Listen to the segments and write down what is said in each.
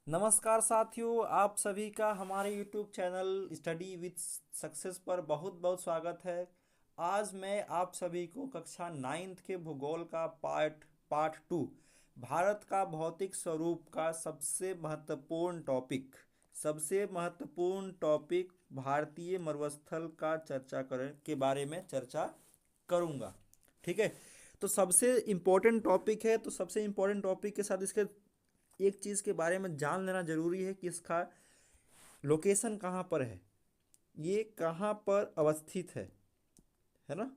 नमस्कार साथियों, आप सभी का हमारे YouTube channel study with success पर बहुत बहुत स्वागत है। आज मैं आप सभी को कक्षा नाइन्थ के भूगोल का पार्ट टू भारत का भौतिक स्वरूप का सबसे महत्वपूर्ण टॉपिक भारतीय मरुस्थल का चर्चा करें के बारे में चर्चा करूंगा। ठीक है। तो सबसे इम्पोर्टेंट टॉपिक है, तो सबसे इम्पोर्टेंट टॉपिक के साथ इसके एक चीज़ के बारे में जान लेना जरूरी है कि इसका लोकेशन कहाँ पर है, ये कहाँ पर अवस्थित है ना।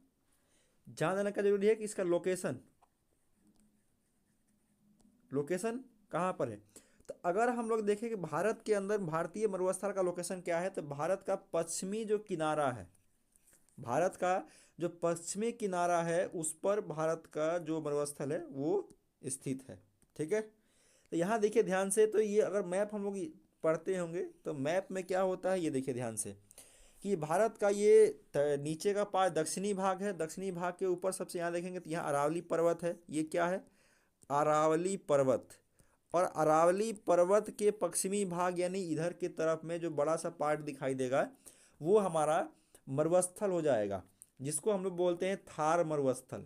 जान लेना क्या जरूरी है कि इसका लोकेशन लोकेशन कहाँ पर है। तो अगर हम लोग देखें कि भारत के अंदर भारतीय मरुस्थल का लोकेशन क्या है, तो भारत का पश्चिमी जो किनारा है, भारत का जो पश्चिमी किनारा है उस पर भारत का जो मरुस्थल है वो स्थित है। ठीक है। तो यहाँ देखिए ध्यान से, तो ये अगर मैप हम लोग पढ़ते होंगे तो मैप में क्या होता है ये देखिए ध्यान से कि भारत का ये नीचे का पार्ट दक्षिणी भाग है। दक्षिणी भाग के ऊपर सबसे यहाँ देखेंगे तो यहाँ अरावली पर्वत है। ये क्या है? अरावली पर्वत। और अरावली पर्वत के पश्चिमी भाग यानी इधर की तरफ में जो बड़ा सा पार्ट दिखाई देगा वो हमारा मरुस्थल हो जाएगा, जिसको हम लोग बोलते हैं थार मरुस्थल।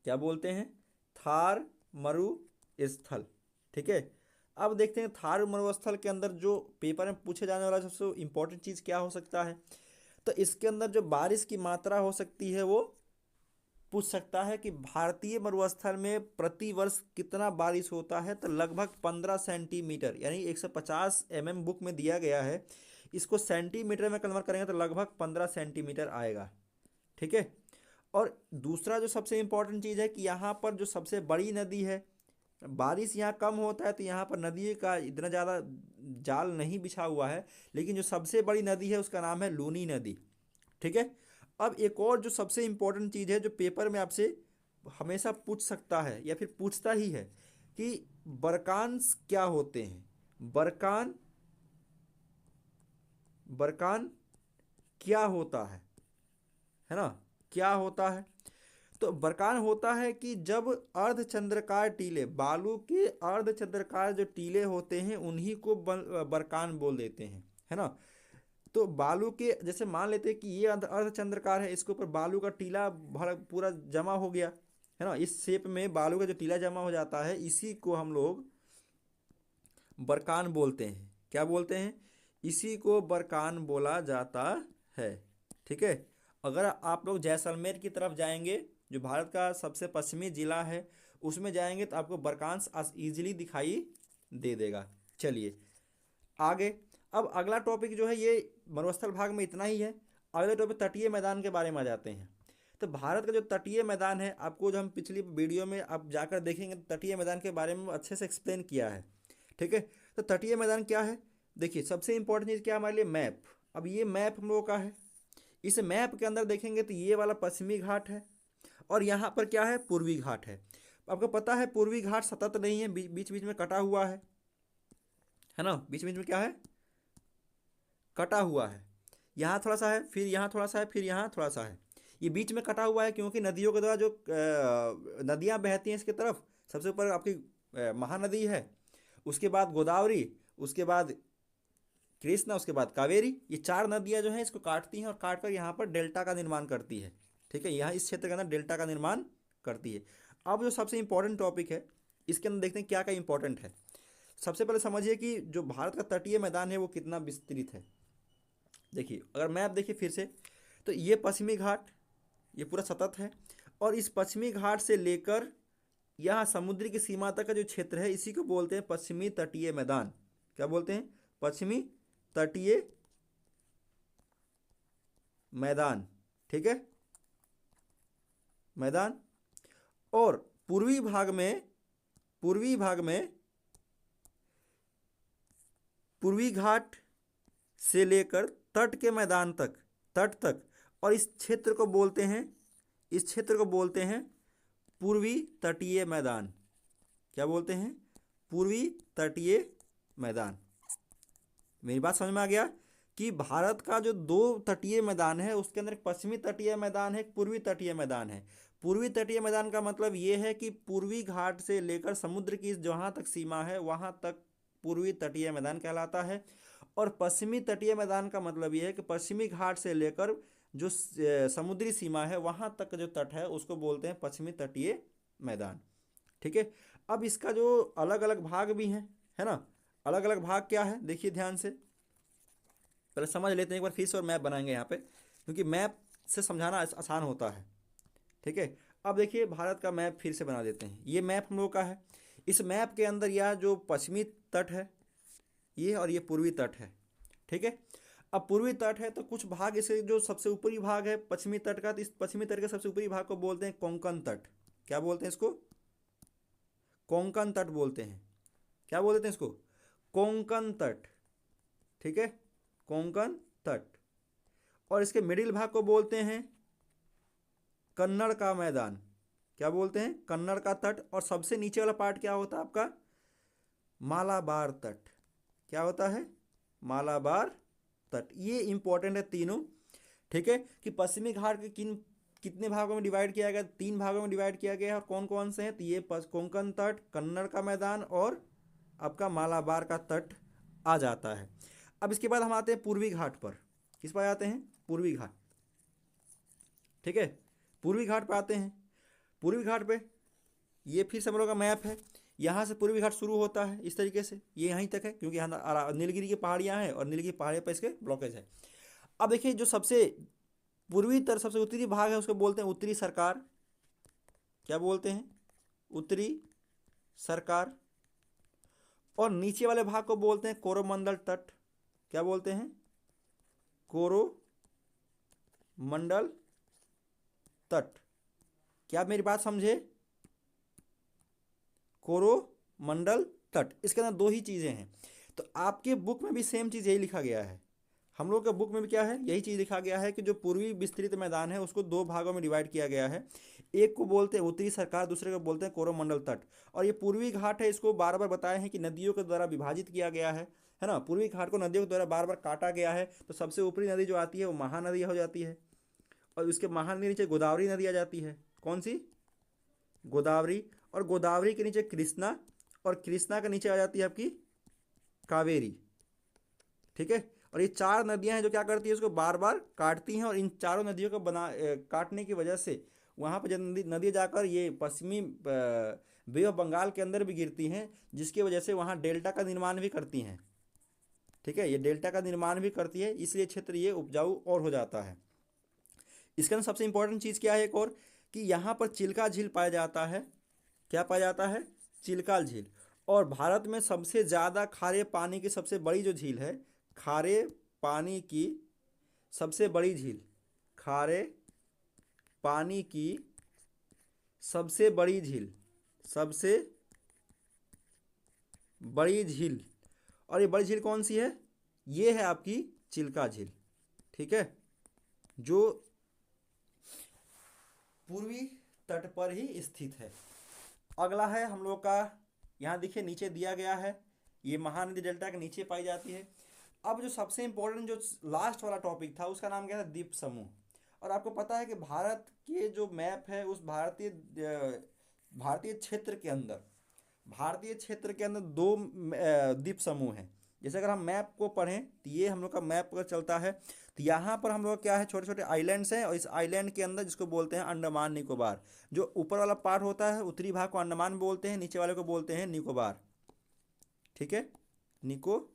क्या बोलते हैं? थार मरुस्थल। ठीक है। अब देखते हैं थार मरुस्थल के अंदर जो पेपर में पूछे जाने वाला सबसे इम्पोर्टेंट चीज़ क्या हो सकता है। तो इसके अंदर जो बारिश की मात्रा हो सकती है वो पूछ सकता है कि भारतीय मरुस्थल में प्रति वर्ष कितना बारिश होता है। तो लगभग 15 सेंटीमीटर, यानी 150 बुक में दिया गया है। इसको सेंटीमीटर में कन्वर्ट करेंगे तो लगभग 15 सेंटीमीटर आएगा। ठीक है। और दूसरा जो सबसे इम्पोर्टेंट चीज़ है कि यहाँ पर जो सबसे बड़ी नदी है, बारिश यहाँ कम होता है तो यहाँ पर नदी का इतना ज़्यादा जाल नहीं बिछा हुआ है, लेकिन जो सबसे बड़ी नदी है उसका नाम है लूनी नदी। ठीक है। अब एक और जो सबसे इम्पोर्टेंट चीज़ है जो पेपर में आपसे हमेशा पूछ सकता है या फिर पूछता ही है कि बरकान्स क्या होते हैं। बरकान बरकान क्या होता है ना? क्या होता है? तो बरकान होता है कि जब अर्धचंद्राकार टीले, बालू के अर्धचंद्राकार जो टीले होते हैं उन्हीं को बरकान बोल देते हैं, है ना। तो बालू के जैसे मान लेते हैं कि ये अर्धचंद्राकार है, इसके ऊपर बालू का टीला भर पूरा जमा हो गया, है ना। इस शेप में बालू का जो टीला जमा हो जाता है इसी को हम लोग बरकान बोलते हैं। क्या बोलते हैं? इसी को बरकान बोला जाता है। ठीक है। अगर आप लोग जैसलमेर की तरफ जाएंगे, जो भारत का सबसे पश्चिमी जिला है, उसमें जाएंगे तो आपको बरकान्स ईजिली दिखाई दे देगा। चलिए आगे। अब अगला टॉपिक जो है ये मरुस्थल भाग में इतना ही है। अगले टॉपिक तटीय मैदान के बारे में आ जाते हैं। तो भारत का जो तटीय मैदान है, आपको जो हम पिछली वीडियो में आप जाकर देखेंगे तो तटीय मैदान के बारे में अच्छे से एक्सप्लेन किया है। ठीक है। तो तटीय मैदान क्या है? देखिए सबसे इंपॉर्टेंट चीज़ क्या है हमारे लिए? मैप। अब ये मैप हम लोगों का है। इस मैप के अंदर देखेंगे तो ये वाला पश्चिमी घाट है और यहाँ पर क्या है? पूर्वी घाट है। आपको पता है पूर्वी घाट सतत नहीं है, बीच बीच में कटा हुआ है ना। बीच बीच में क्या है? कटा हुआ है। यहाँ थोड़ा सा है, फिर यहाँ थोड़ा सा है, फिर यहाँ थोड़ा सा है। ये बीच में कटा हुआ है क्योंकि नदियों के द्वारा जो नदियाँ बहती हैं इसके तरफ, सबसे ऊपर आपकी महानदी है, उसके बाद गोदावरी, उसके बाद कृष्णा, उसके बाद कावेरी। ये चार नदियाँ जो हैं इसको काटती हैं और काट कर यहाँ पर डेल्टा का निर्माण करती है। ठीक है। यहाँ इस क्षेत्र के अंदर डेल्टा का निर्माण करती है। अब जो सबसे इंपॉर्टेंट टॉपिक है इसके अंदर देखते हैं क्या क्या इंपॉर्टेंट है। सबसे पहले समझिए कि जो भारत का तटीय मैदान है वो कितना विस्तृत है। देखिए अगर मैप देखिए फिर से, तो ये पश्चिमी घाट, ये पूरा सतत है। और इस पश्चिमी घाट से लेकर यहाँ समुद्र की सीमा तक का जो क्षेत्र है इसी को बोलते हैं पश्चिमी तटीय मैदान। क्या बोलते हैं? पश्चिमी तटीय मैदान। ठीक है। मैदान। और पूर्वी भाग में पूर्वी भाग में पूर्वी घाट से लेकर तट के मैदान तक, तट तक। और इस क्षेत्र को बोलते हैं पूर्वी तटीय मैदान। क्या बोलते हैं? पूर्वी तटीय मैदान। मेरी बात समझ में आ गया कि भारत का जो दो तटीय मैदान है उसके अंदर एक पश्चिमी तटीय मैदान है, एक पूर्वी तटीय मैदान है। पूर्वी तटीय मैदान का मतलब ये है कि पूर्वी घाट से लेकर समुद्र की जहाँ तक सीमा है वहाँ तक पूर्वी तटीय मैदान कहलाता है। और पश्चिमी तटीय मैदान का मतलब ये है कि पश्चिमी घाट से लेकर जो समुद्री सीमा है वहाँ तक जो तट है उसको बोलते हैं पश्चिमी तटीय मैदान। ठीक है। अब इसका जो अलग अलग भाग भी हैं, है ना, अलग अलग भाग क्या है देखिए ध्यान से, पहले समझ लेते हैं एक बार फिर से, और मैप बनाएंगे यहाँ पे क्योंकि मैप से समझाना आसान होता है। ठीक है। अब देखिए भारत का मैप फिर से बना देते हैं। ये मैप हम लोग का है। इस मैप के अंदर यह जो पश्चिमी तट है ये, और ये पूर्वी तट है। ठीक है। अब पूर्वी तट है तो कुछ भाग इसे, जो सबसे ऊपरी भाग है पश्चिमी तट का, तो इस पश्चिमी तट के सबसे ऊपरी भाग को बोलते हैं कोंकण तट। क्या बोलते हैं इसको? कोंकण तट बोलते हैं। क्या बोलते हैं इसको? कोंकण तट। ठीक है, कोंकण तट। और इसके मिडिल भाग को बोलते हैं कन्नड़ का मैदान। क्या बोलते हैं? कन्नड़ का तट। और सबसे नीचे वाला पार्ट क्या होता है आपका? मालाबार तट। क्या होता है? मालाबार तट। ये इंपॉर्टेंट है तीनों। ठीक है, कि पश्चिमी घाट के कितने भागों में डिवाइड किया गया? 3 भागों में डिवाइड किया गया है। और कौन कौन से हैं? तो ये कोंकण तट, कन्नड़ का मैदान और आपका मालाबार का तट आ जाता है। अब इसके बाद हम आते हैं पूर्वी घाट पर। किस पर आते हैं? पूर्वी घाट। ठीक है, पूर्वी घाट पर आते हैं। पूर्वी घाट पे ये फिर से हम लोग का मैप है। यहाँ से पूर्वी घाट शुरू होता है इस तरीके से, ये यहीं तक है क्योंकि यहाँ नीलगिरी की पहाड़ियाँ हैं और नीलगिरी पहाड़ियों पर इसके ब्लॉकेज है। अब देखिए जो सबसे पूर्वी तरफ सबसे उत्तरी भाग है उसको बोलते हैं उत्तरी सरकार। क्या बोलते हैं? उत्तरी सरकार। और नीचे वाले भाग को बोलते हैं कोरोमंडल तट। क्या बोलते हैं? कोरोमंडल तट। क्या आप मेरी बात समझे? कोरोमंडल तट। इसके अंदर 2 ही चीज़ें हैं। तो आपके बुक में भी सेम चीज़ यही लिखा गया है। हम लोग के बुक में भी क्या है? यही चीज़ लिखा गया है कि जो पूर्वी विस्तृत मैदान है उसको 2 भागों में डिवाइड किया गया है। एक को बोलते हैं उत्तरी सरकार, दूसरे को बोलते हैं कोरोमंडल तट। और ये पूर्वी घाट है, इसको बार बार बताए हैं कि नदियों के द्वारा विभाजित किया गया है ना। पूर्वी घाट को नदियों के द्वारा बार बार काटा गया है। तो सबसे ऊपरी नदी जो आती है वो महानदी हो जाती है, और उसके महानदी नीचे गोदावरी नदी आ जाती है। कौन सी? गोदावरी। और गोदावरी के नीचे कृष्णा, और कृष्णा के नीचे आ जाती है आपकी कावेरी। ठीक है। और ये 4 नदियां हैं जो क्या करती है, उसको बार बार काटती हैं। और इन चारों नदियों को काटने की वजह से वहाँ पर जब नदी जाकर ये पश्चिमी बे ऑफ बंगाल के अंदर भी गिरती हैं, जिसकी वजह से वहाँ डेल्टा का निर्माण भी करती हैं। ठीक है, ये डेल्टा का निर्माण भी करती है, इसलिए क्षेत्र ये उपजाऊ और हो जाता है। इसके अंदर सबसे इंपॉर्टेंट चीज़ क्या है एक और, कि यहाँ पर चिल्का झील पाया जाता है। क्या पाया जाता है? चिल्का झील। और भारत में सबसे ज़्यादा खारे पानी की सबसे बड़ी जो झील है, खारे पानी की सबसे बड़ी झील, खारे पानी की सबसे बड़ी झील, सबसे बड़ी झील। और ये बड़ी झील कौन सी है? ये है आपकी चिल्का झील। ठीक है, जो पूर्वी तट पर ही स्थित है। अगला है हम लोग का, यहाँ देखिए नीचे दिया गया है, ये महानदी डेल्टा के नीचे पाई जाती है। अब जो सबसे इंपॉर्टेंट जो लास्ट वाला टॉपिक था उसका नाम क्या था? द्वीप समूह। और आपको पता है कि भारत के जो मैप है उस भारतीय क्षेत्र के अंदर, भारतीय क्षेत्र के अंदर 2 द्वीप समूह हैं। जैसे अगर हम मैप को पढ़ें तो ये हम लोग का मैप अगर चलता है तो यहाँ पर हम लोग क्या है, छोटे छोटे आइलैंड्स हैं। और इस आइलैंड के अंदर जिसको बोलते हैं अंडमान निकोबार, जो ऊपर वाला पार्ट होता है उत्तरी भाग को अंडमान बोलते हैं, नीचे वाले को बोलते हैं निकोबार। ठीक है, निकोबार।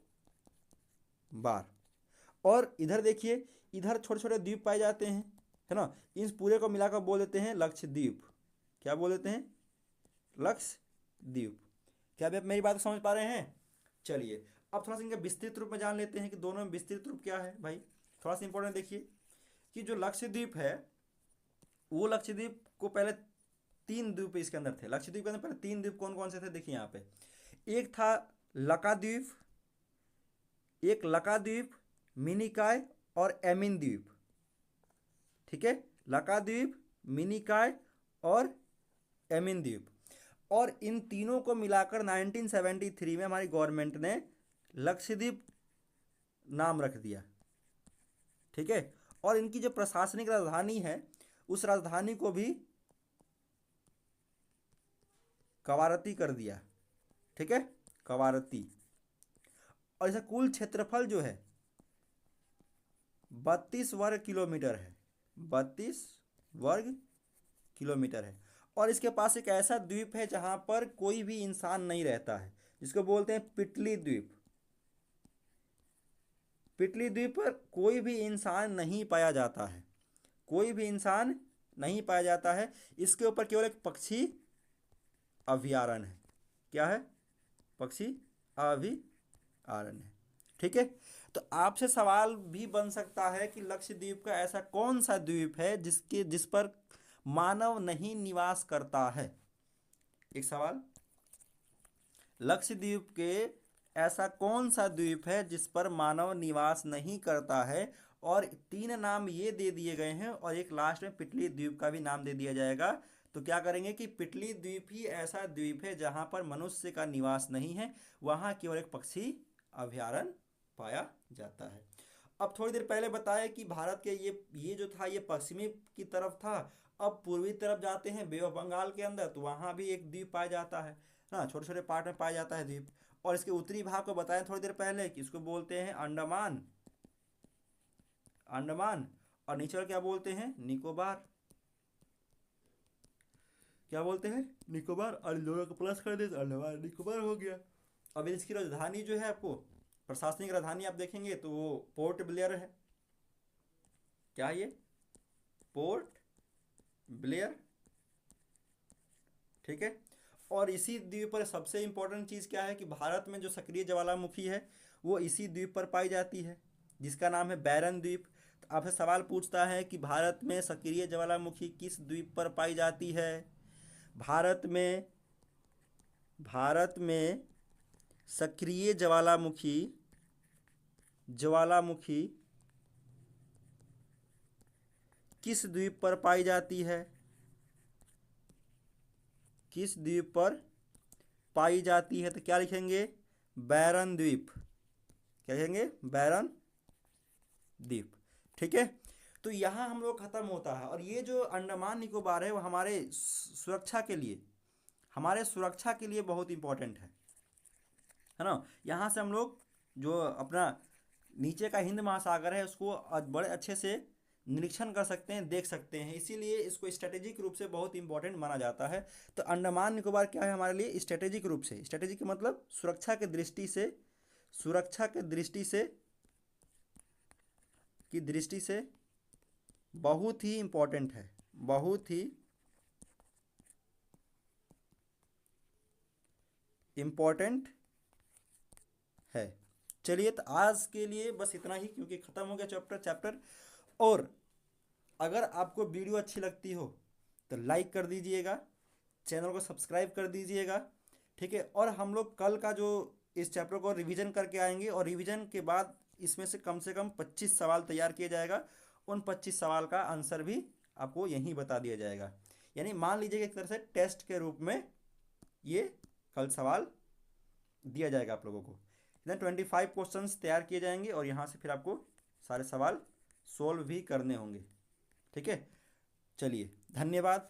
और इधर देखिए, इधर छोटे छोटे द्वीप पाए जाते हैं, है ना। इन पूरे को मिलाकर बोल देते हैं लक्षद्वीप। क्या बोल देते हैं? लक्षद्वीप। क्या आप मेरी बात समझ पा रहे हैं? चलिए अब थोड़ा सा इनका विस्तृत रूप में जान लेते हैं कि दोनों में विस्तृत रूप क्या है भाई। थोड़ा सा इंपॉर्टेंट देखिए कि जो लक्षद्वीप है वो लक्षद्वीप को पहले 3 द्वीप इसके अंदर थे। लक्षद्वीप के अंदर पहले 3 द्वीप कौन कौन से थे? देखिए यहाँ पे एक था लकाद्वीप, एक लकाद्वीप, मिनिकॉय और एमिन द्वीप। ठीक है, लकाद्वीप, मिनिकॉय और एमिन द्वीप। और इन तीनों को मिलाकर 1973 में हमारी गवर्नमेंट ने लक्षद्वीप नाम रख दिया। ठीक है, और इनकी जो प्रशासनिक राजधानी है उस राजधानी को भी कवारती कर दिया। ठीक है, कवारती। और इसका कुल क्षेत्रफल जो है 32 वर्ग किलोमीटर है, 32 वर्ग किलोमीटर है। और इसके पास एक ऐसा द्वीप है जहां पर कोई भी इंसान नहीं रहता है, जिसको बोलते हैं पिटली द्वीप। पिटली द्वीप पर कोई भी इंसान नहीं पाया जाता है, कोई भी इंसान नहीं पाया जाता है। इसके ऊपर केवल एक पक्षी अभयारण्य है। क्या है? पक्षी अभयारण्य है। ठीक है। तो आपसे सवाल भी बन सकता है कि लक्षद्वीप का ऐसा कौन सा द्वीप है जिस पर मानव नहीं निवास करता है। एक सवाल, लक्षद्वीप के ऐसा कौन सा द्वीप है जिस पर मानव निवास नहीं करता है। और 3 नाम ये दे दिए गए हैं और एक लास्ट में पिटली द्वीप का भी नाम दे दिया जाएगा। तो क्या करेंगे कि पिटली द्वीप ही ऐसा द्वीप है जहां पर मनुष्य का निवास नहीं है, वहां केवल एक पक्षी अभयारण्य पाया जाता है। अब थोड़ी देर पहले बताया कि भारत के ये जो था ये पश्चिमी की तरफ था। अब पूर्वी तरफ जाते हैं बे ऑफ बंगाल के अंदर, तो वहाँ भी एक द्वीप पाया जाता है ना, छोटे छोटे पार्ट में पाया जाता है द्वीप। और इसके उत्तरी भाग को बताया थोड़ी देर पहले कि इसको बोलते हैं अंडमान, अंडमान। और नीचे क्या बोलते हैं? निकोबार। क्या बोलते हैं? निकोबार। और दोनों को प्लस कर दे तो अंडमान निकोबार हो गया। अब इसकी राजधानी जो है आपको, प्रशासनिक राजधानी आप देखेंगे तो वो पोर्ट ब्लेयर है। क्या है ये? Port Blair. ठीक है। और इसी द्वीप पर सबसे इंपॉर्टेंट चीज़ क्या है कि भारत में जो सक्रिय ज्वालामुखी है वो इसी द्वीप पर पाई जाती है, जिसका नाम है बैरन द्वीप। तो आपसे सवाल पूछता है कि भारत में सक्रिय ज्वालामुखी किस द्वीप पर पाई जाती है। भारत में सक्रिय ज्वालामुखी ज्वालामुखी किस द्वीप पर पाई जाती है? किस द्वीप पर पाई जाती है? तो क्या लिखेंगे? बैरन द्वीप। क्या लिखेंगे? बैरन द्वीप। ठीक है। तो यहाँ हम लोग खत्म होता है। और ये जो अंडमान निकोबार है वो हमारे सुरक्षा के लिए बहुत इंपॉर्टेंट है ना। यहाँ से हम लोग जो अपना नीचे का हिंद महासागर है उसको बड़े अच्छे से निरीक्षण कर सकते हैं, देख सकते हैं। इसीलिए इसको स्ट्रेटेजिक रूप से बहुत इंपॉर्टेंट माना जाता है। तो अंडमान निकोबार क्या है हमारे लिए? स्ट्रेटेजिक रूप से, स्ट्रेटेजिक मतलब सुरक्षा के दृष्टि से, सुरक्षा के दृष्टि से बहुत ही इंपॉर्टेंट है, बहुत ही इंपॉर्टेंट है। चलिए, तो आज के लिए बस इतना ही, क्योंकि ख़त्म हो गया चैप्टर। और अगर आपको वीडियो अच्छी लगती हो तो लाइक कर दीजिएगा, चैनल को सब्सक्राइब कर दीजिएगा। ठीक है। और हम लोग कल का जो इस चैप्टर को रिवीजन करके आएंगे, और रिवीजन के बाद इसमें से कम 25 सवाल तैयार किया जाएगा। उन 25 सवाल का आंसर भी आपको यहीं बता दिया जाएगा। यानी मान लीजिए कि एक तरह से टेस्ट के रूप में ये कल सवाल दिया जाएगा आप लोगों को। इधर 25 क्वेश्चंस तैयार किए जाएंगे और यहाँ से फिर आपको सारे सवाल सोल्व भी करने होंगे। ठीक है। चलिए, धन्यवाद।